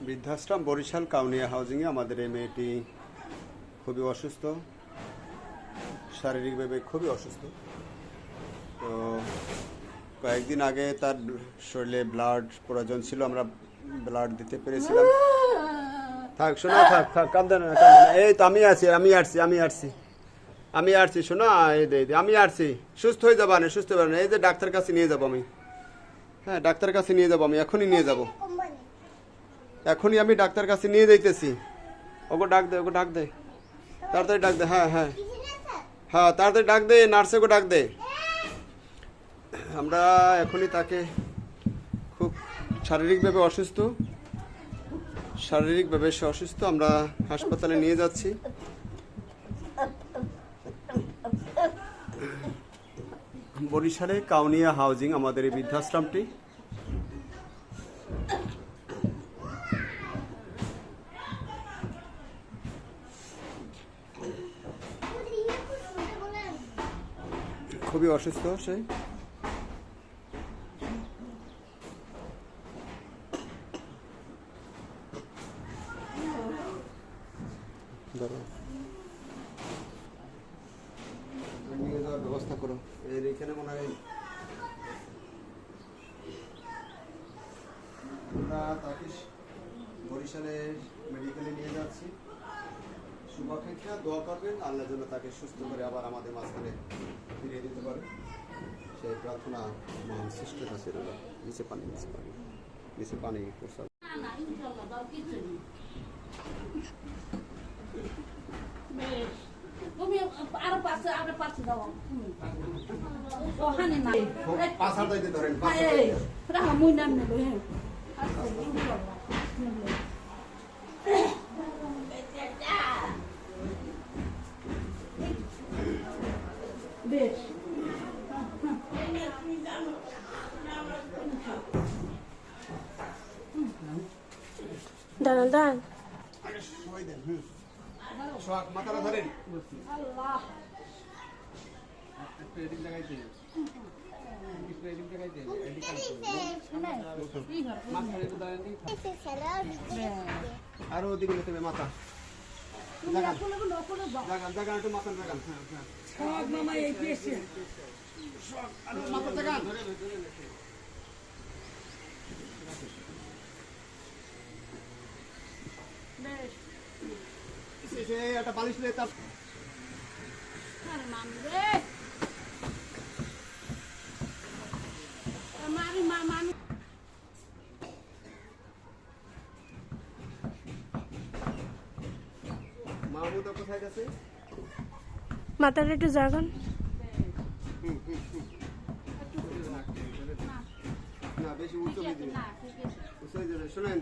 বৃদ্ধাশ্রম বরিশাল কাউনিয়া হাউজিংয়ে আমাদের এই মেয়েটি খুবই অসুস্থ, শারীরিকভাবে খুবই অসুস্থ। তো কয়েকদিন আগে তার শরীরে ব্লাড প্রয়োজন ছিল, আমরা ব্লাড দিতে পেরেছিলাম। থাক শোনা, থাক থাক, কাঁদে না, এই তো আমি আসছি শোনা, এই দে আমি আসছি, সুস্থ হয়ে যাবো না, সুস্থ হবে না, এই যে ডাক্তার কাছে নিয়ে যাবো আমি। হ্যাঁ, ডাক্তার কাছে নিয়ে যাবো আমি, এখনই নিয়ে যাবো, এখনই আমি ডাক্তার কাছে নিয়ে যাইতেছি। ওকে ডাক দে, তাড়াতাড়ি ডাক দে। হ্যাঁ হ্যাঁ হ্যাঁ, তাড়াতাড়ি ডাক দে, নার্সেকে ডাক দে। আমরা এখনই তাকে, খুব শারীরিকভাবে সে অসুস্থ, আমরা হাসপাতালে নিয়ে যাচ্ছি। বরিশালে কাউনিয়া হাউজিং আমাদের এই বৃদ্ধাশ্রমটি। খুবই অসুস্থ সে। নিয়ে যাওয়ার ব্যবস্থা করো, এর এখানে মনে হয় আমরা তাকে বরিশালের মেডিকেলে নিয়ে যাচ্ছি। শুভাকাঙ্ক্ষা দোয়া করবেন, আল্লাহর জন্য তাকে সুস্থ করে আবার আমাদের মাঝখানে ফিরিয়ে দিতে পারে, সেই প্রার্থনা মহান সৃষ্টির কাছে রইল। নিচে পানি প্রসাদ। তুমি আরো পাশে দাও। ওখানে না পাঁচ হাত দিতে ধরেন, রাহা মুই নাম নেব। হ্যাঁ, বেশ দাঁড়ান মাথাটা ধরেন। আল্লাহ আরো ওদিকে নিতে হবে মাথা, জাগান একটু মাথা জাগান। মাথা জাগান, একটা বালিশ নিয়ে তার মাহমুদা কোথায় গেছে? মাথাটা একটু জাগান। না বেশি উঁচু হয়ে যাবে। শোনেন,